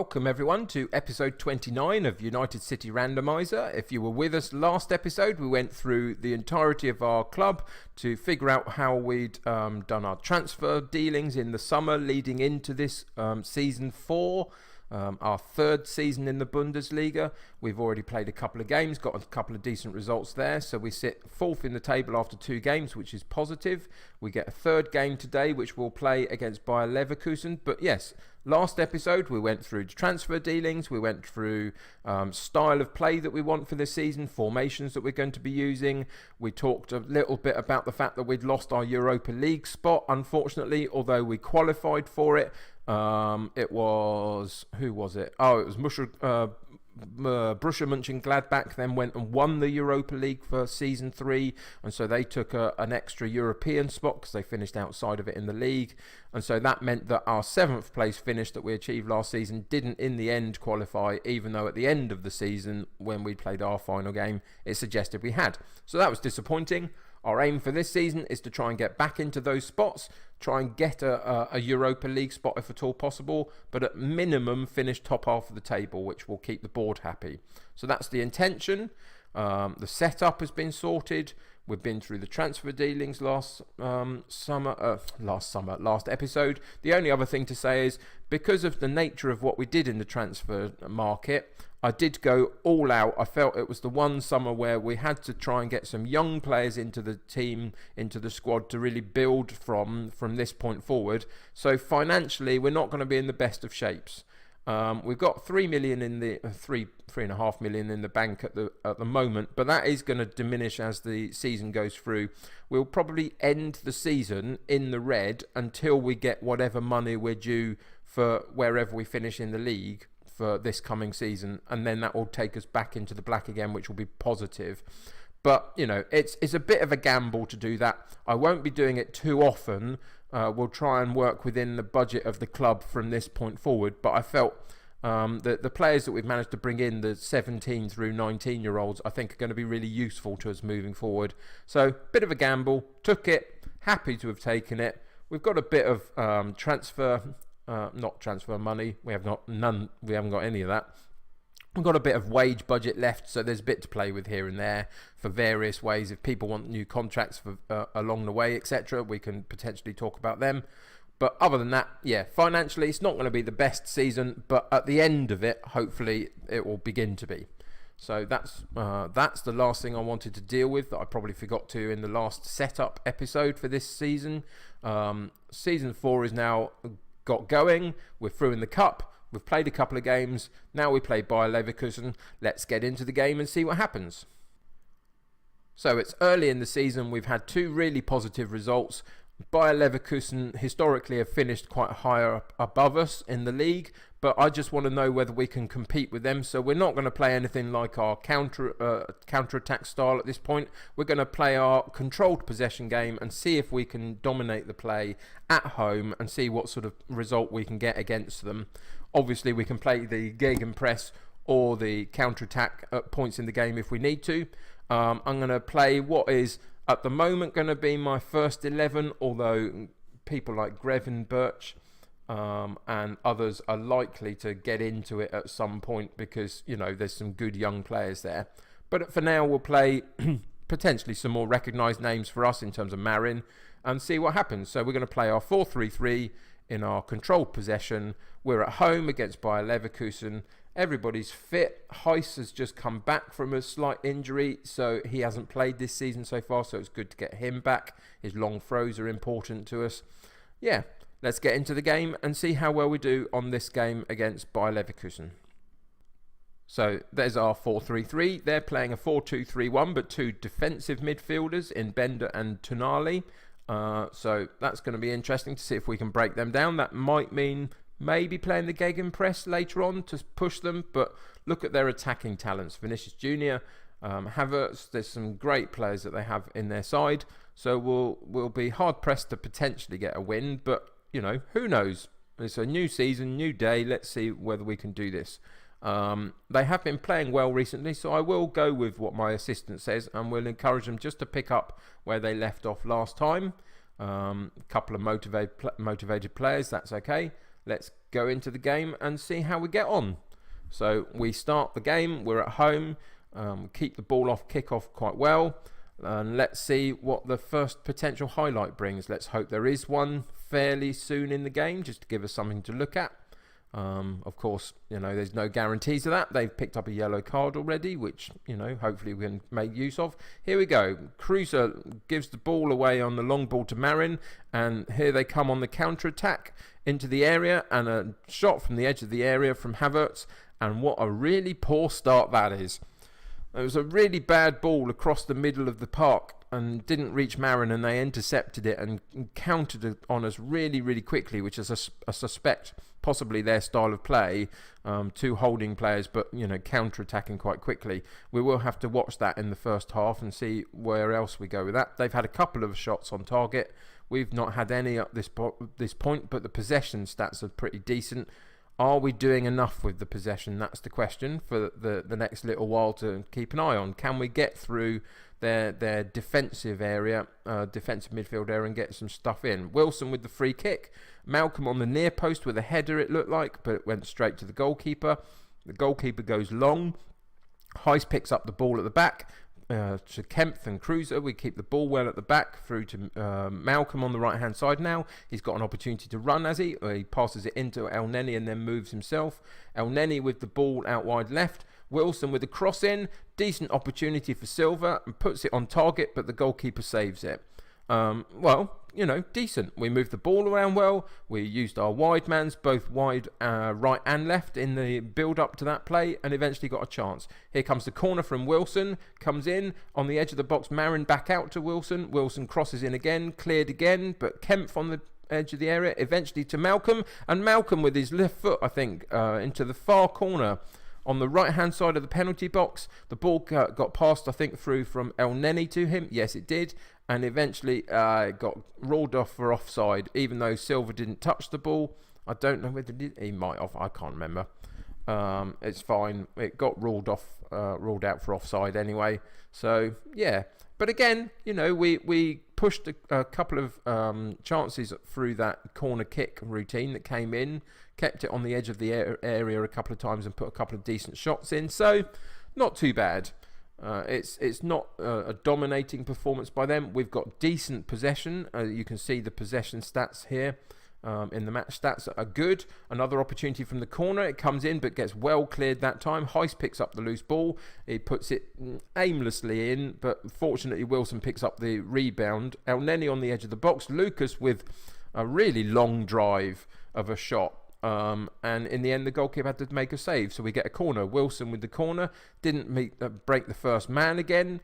Welcome everyone to episode 29 of United City Randomiser. If you were with us last episode, we went through the entirety of our club to figure out how we'd done our transfer dealings in the summer leading into this season 4. Our third season in the Bundesliga. We've already played a couple of games, got a couple of decent results there, so we sit fourth in the table after 2 games, which is positive. We get a third game today, which we'll play against Bayer Leverkusen. But yes, last episode we went through transfer dealings, we went through style of play that we want for this season, formations that we're going to be using. We talked a little bit about the fact that we'd lost our Europa League spot, unfortunately, although we qualified for it. It was, who was it? Oh, it was Borussia Mönchengladbach then went and won the Europa League for season 3, and so they took an extra European spot because they finished outside of it in the league, and so that meant that our 7th place finish that we achieved last season didn't in the end qualify, even though at the end of the season when we played our final game it suggested we had. So that was disappointing. Our aim for this season is to try and get back into those spots, try and get a Europa League spot if at all possible, but at minimum finish top half of the table, which will keep the board happy. So that's the intention. The setup has been sorted. We've been through the transfer dealings last episode. The only other thing to say is, because of the nature of what we did in the transfer market, I did go all out. I felt it was the one summer where we had to try and get some young players into the team, into the squad, to really build from this point forward. So financially, we're not going to be in the best of shapes. We've got 3 million in the 3.5 million in the bank at the moment, but that is going to diminish as the season goes through. We'll probably end the season in the red until we get whatever money we're due for wherever we finish in the league for this coming season, and then that will take us back into the black again, which will be positive. But you know, it's a bit of a gamble to do that. I won't be doing it too often. We'll try and work within the budget of the club from this point forward, but I felt that the players that we've managed to bring in, the 17 through 19 year olds, I think are going to be really useful to us moving forward. So bit of a gamble, took it, happy to have taken it. We've got a bit of not transfer money. We haven't got any of that. We've got a bit of wage budget left, so there's a bit to play with here and there for various ways. If people want new contracts for along the way, etc., we can potentially talk about them. But other than that, yeah, financially it's not going to be the best season, but at the end of it, hopefully it will begin to be. So that's the last thing I wanted to deal with that I probably forgot to in the last setup episode for this season. Season 4 is now got going. We're through in the cup. We've played a couple of games. Now we play Bayer Leverkusen. Let's get into the game and see what happens. So it's early in the season. We've had 2 really positive results. Bayer Leverkusen historically have finished quite high up above us in the league, but I just want to know whether we can compete with them. So we're not going to play anything like our counter-attack style at this point. We're going to play our controlled possession game and see if we can dominate the play at home and see what sort of result we can get against them. Obviously, we can play the gegenpress or the counter-attack at points in the game if we need to. I'm going to play what is at the moment going to be my first 11, although people like Grevenberch and others are likely to get into it at some point because, you know, there's some good young players there. But for now, we'll play potentially some more recognised names for us in terms of Marin and see what happens. So we're going to play our 4-3-3 in our controlled possession. We're at home against Bayer Leverkusen. Everybody's fit. Heiss has just come back from a slight injury, so he hasn't played this season so far, so it's good to get him back. His long throws are important to us. Yeah, let's get into the game and see how well we do on this game against Bayer Leverkusen. So there's our 4-3-3. They're playing a 4-2-3-1, but 2 defensive midfielders in Bender and Tonali. So that's going to be interesting to see if we can break them down. That might mean maybe playing the gegenpress later on to push them, but look at their attacking talents. Vinicius Jr., Havertz, there's some great players that they have in their side, so we'll be hard-pressed to potentially get a win, but, you know, who knows? It's a new season, new day, let's see whether we can do this. They have been playing well recently, so I will go with what my assistant says, and we'll encourage them just to pick up where they left off last time. A couple of motivated players, that's okay. let's go into the game and see how we get on. So we start the game, we're at home, keep the ball off kick-off quite well, and let's see what the first potential highlight brings. Let's hope there is one fairly soon in the game, just to give us something to look at. Of course, there's no guarantees of that. They've picked up a yellow card already, which, hopefully we can make use of. Here we go. Cruiser gives the ball away on the long ball to Marin, and here they come on the counter-attack into the area, and a shot from the edge of the area from Havertz, and what a really poor start that is. It was a really bad ball across the middle of the park and didn't reach Marin, and they intercepted it and countered it on us really, really quickly, which is I suspect possibly their style of play, two holding players, but counter-attacking quite quickly. We will have to watch that in the first half and see where else we go with that. They've had a couple of shots on target. We've not had any at this point, but the possession stats are pretty decent. Are we doing enough with the possession? That's the question for the next little while to keep an eye on. Can we get through their defensive area, defensive midfield area, and get some stuff in? Wilson with the free kick. Malcolm on the near post with a header, it looked like, but it went straight to the goalkeeper. The goalkeeper goes long. Heiss picks up the ball at the back. To Kempf and Cruiser, we keep the ball well at the back through to Malcolm on the right hand side now. He's got an opportunity to run, has he? He passes it into El Neni and then moves himself. El Neni with the ball out wide left. Wilson with the cross in. Decent opportunity for Silva and puts it on target, but the goalkeeper saves it. Decent. We moved the ball around well. We used our wide mans, both wide, right and left, in the build-up to that play, and eventually got a chance. Here comes the corner from Wilson. Comes in on the edge of the box. Marin back out to Wilson. Wilson crosses in again, cleared again, but Kempf on the edge of the area, eventually to Malcolm, and Malcolm with his left foot, I think, into the far corner on the right-hand side of the penalty box. The ball got passed, I think, through from El Neni to him. Yes, it did. And eventually it got ruled off for offside, even though Silva didn't touch the ball. I don't know whether he might have. I can't remember. It's fine. It got ruled out for offside anyway. So, yeah. But again, we pushed a couple of chances through that corner kick routine that came in, kept it on the edge of the area a couple of times and put a couple of decent shots in. So, not too bad. It's not a dominating performance by them. We've got decent possession. You can see the possession stats here in the match stats are good. Another opportunity from the corner. It comes in but gets well cleared that time. Heiss picks up the loose ball. He puts it aimlessly in, but fortunately Wilson picks up the rebound. El Neni on the edge of the box. Lucas with a really long drive of a shot. And in the end, the goalkeeper had to make a save, so we get a corner. Wilson with the corner didn't break the first man again.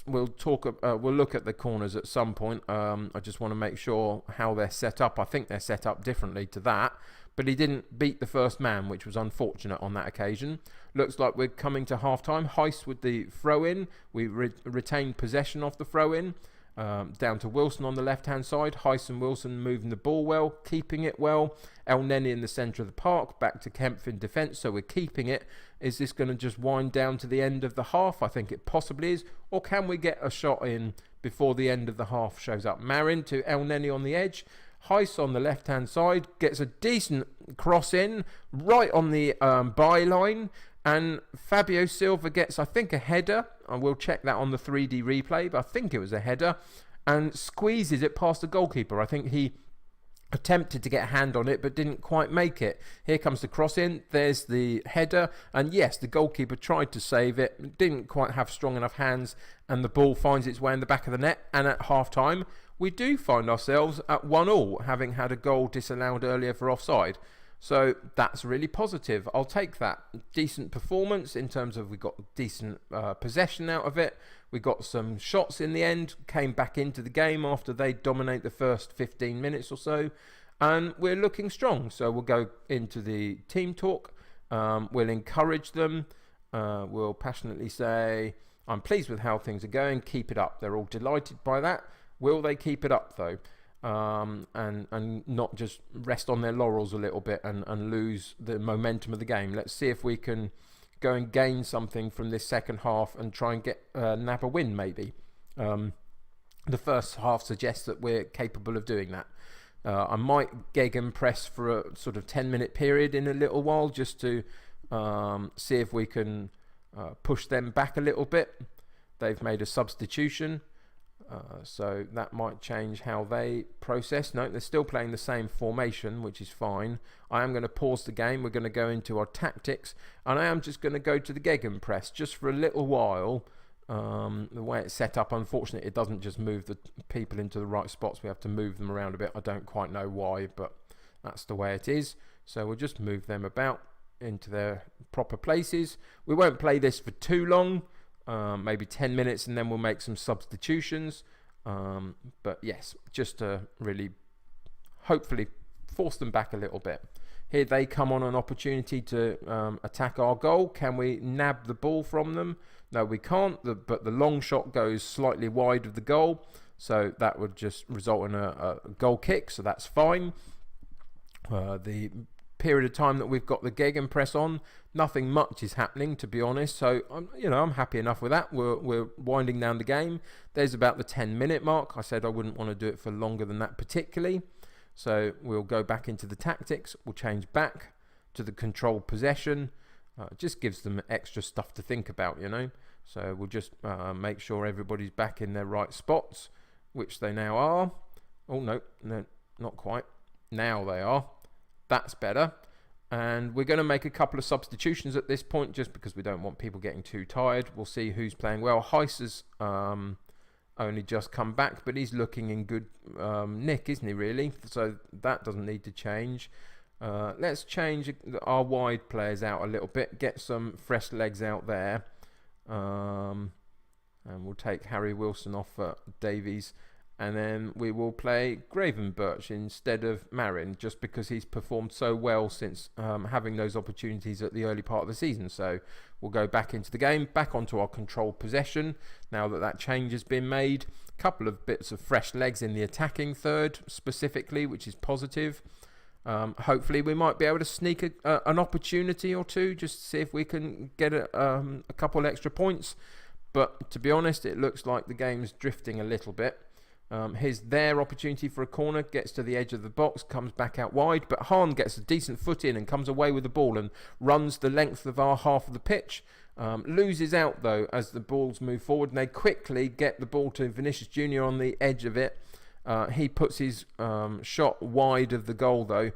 We'll look at the corners at some point. I just want to make sure how they're set up. I think they're set up differently to that, but he didn't beat the first man, which was unfortunate on that occasion. Looks like we're coming to half time. Heiss with the throw in. We retained possession of the throw in. Down to Wilson on the left-hand side. Heiss and Wilson moving the ball well, keeping it well. El Neni in the centre of the park, back to Kempf in defence, so we're keeping it. Is this going to just wind down to the end of the half? I think it possibly is. Or can we get a shot in before the end of the half shows up? Marin to El Neni on the edge. Heiss on the left-hand side gets a decent cross in, right on the byline. And Fabio Silva gets, I think, a header. I will check that on the 3D replay, but I think it was a header. And squeezes it past the goalkeeper. I think he attempted to get a hand on it, but didn't quite make it. Here comes the cross in. There's the header. And yes, the goalkeeper tried to save it. Didn't quite have strong enough hands. And the ball finds its way in the back of the net. And at half-time, we do find ourselves at 1-1, having had a goal disallowed earlier for offside. So that's really positive. I'll take that. Decent performance in terms of we got decent possession out of it. We got some shots in the end, came back into the game after they dominate the first 15 minutes or so. And we're looking strong. So we'll go into the team talk. We'll encourage them. We'll passionately say, I'm pleased with how things are going. Keep it up. They're all delighted by that. Will they keep it up though? And not just rest on their laurels a little bit and lose the momentum of the game. Let's see if we can go and gain something from this second half and try and get nab a win maybe. The first half suggests that we're capable of doing that. I might gegenpress for a sort of 10-minute period in a little while, just to see if we can push them back a little bit. They've made a substitution, so that might change how they process. No, they're still playing the same formation, which is fine. I am going to pause the game. We're going to go into our tactics, and I am just going to go to the gegenpress just for a little while. The way it's set up, unfortunately, it doesn't just move the people into the right spots. We have to move them around a bit. I don't quite know why, but that's the way it is. So we'll just move them about into their proper places. We won't play this for too long, maybe 10 minutes, and then we'll make some substitutions. But yes, just to really hopefully force them back a little bit. Here they come on an opportunity to attack our goal. Can we nab the ball from them? No, we can't, but the long shot goes slightly wide of the goal, so that would just result in a goal kick, so that's fine. The period of time that we've got the gegenpress on, nothing much is happening, to be honest, so I'm happy enough with that. We're winding down the game. There's about the 10-minute mark. I said I wouldn't want to do it for longer than that particularly, so we'll go back into the tactics. We'll change back to the controlled possession. It just gives them extra stuff to think about, So we'll just make sure everybody's back in their right spots, which they now are. Oh, no, not quite. Now they are. That's better. And we're going to make a couple of substitutions at this point, just because we don't want people getting too tired. We'll see who's playing well. Heiss has only just come back, but he's looking in good nick, isn't he, really? So that doesn't need to change. Let's change our wide players out a little bit, get some fresh legs out there, and we'll take Harry Wilson off for Davies, and then we will play Gravenberch instead of Marin, just because he's performed so well since having those opportunities at the early part of the season. So we'll go back into the game, back onto our controlled possession now that change has been made. A couple of bits of fresh legs in the attacking third specifically, which is positive. Hopefully we might be able to sneak an opportunity or two, just to see if we can get a couple extra points. But to be honest, it looks like the game's drifting a little bit. Here's their opportunity for a corner, gets to the edge of the box, comes back out wide, but Hahn gets a decent foot in and comes away with the ball and runs the length of our half of the pitch. Loses out though as the balls move forward, and they quickly get the ball to Vinicius Jr. on the edge of it. He puts his shot wide of the goal though.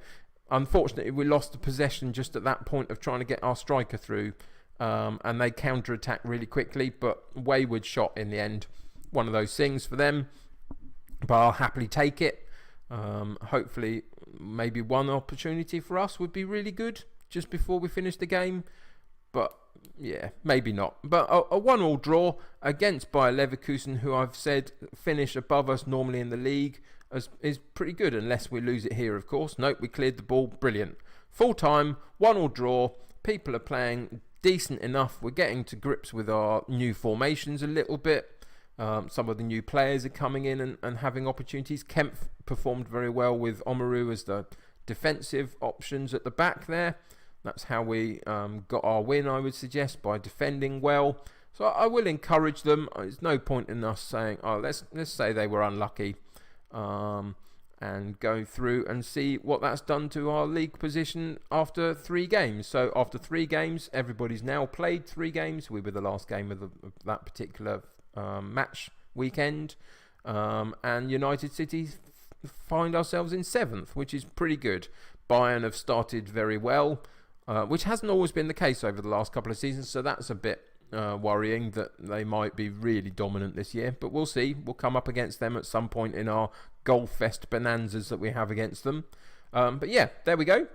Unfortunately, we lost the possession just at that point of trying to get our striker through, and they counter-attack really quickly, but wayward shot in the end. One of those things for them, but I'll happily take it. Hopefully maybe one opportunity for us would be really good just before we finish the game, but yeah, maybe not. But a 1-1 draw against Bayer Leverkusen, who I've said finish above us normally in the league, is pretty good, unless we lose it here, of course. Nope, we cleared the ball. Brilliant. Full time, 1-1 draw. People are playing decent enough. We're getting to grips with our new formations a little bit. Some of the new players are coming in and having opportunities. Kempf performed very well with Omaru as the defensive options at the back there. That's how we got our win, I would suggest, by defending well. So I will encourage them. There's no point in us saying, oh, let's say they were unlucky, and go through and see what that's done to our league position after 3 games. So after 3 games, everybody's now played 3 games. We were the last game of that particular match weekend, and United City find ourselves in 7th, which is pretty good. Bayern have started very well, which hasn't always been the case over the last couple of seasons, so that's a bit worrying that they might be really dominant this year, but we'll see. We'll come up against them at some point in our Goalfest bonanzas that we have against them. But yeah, there we go.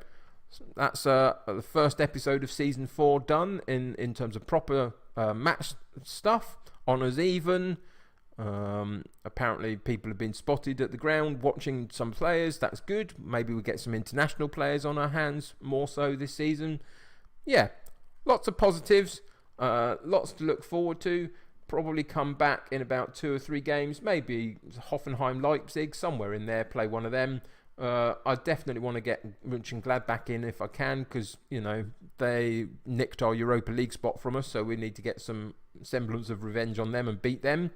That's the first episode of season 4 done in terms of proper match stuff. Honours even. Apparently people have been spotted at the ground watching some players. That's good. Maybe we get some international players on our hands more so this season. Yeah, lots of positives, lots to look forward to. Probably come back in about 2 or 3 games, maybe Hoffenheim, Leipzig, somewhere in there, play one of them. I definitely want to get Mönchengladbach in if I can, because they nicked our Europa League spot from us, so we need to get some semblance of revenge on them and beat them.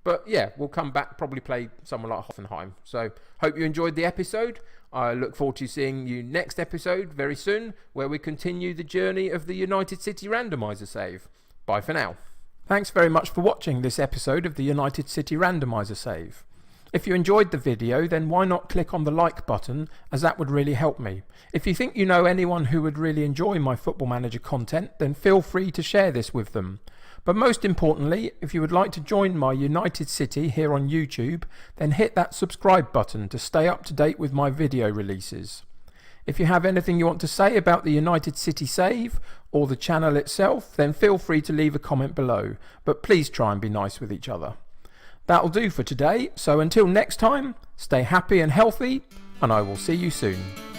But yeah, we'll come back, probably play someone like Hoffenheim. So hope you enjoyed the episode. I look forward to seeing you next episode very soon, where we continue the journey of the United City Randomiser save. Bye for now. Thanks very much for watching this episode of the United City Randomiser save. If you enjoyed the video, then why not click on the like button, as that would really help me. If you think you know anyone who would really enjoy my Football Manager content, then feel free to share this with them. But most importantly, if you would like to join my United City here on YouTube, then hit that subscribe button to stay up to date with my video releases. If you have anything you want to say about the United City save or the channel itself, then feel free to leave a comment below, but please try and be nice with each other. That'll do for today, so until next time, stay happy and healthy, and I will see you soon.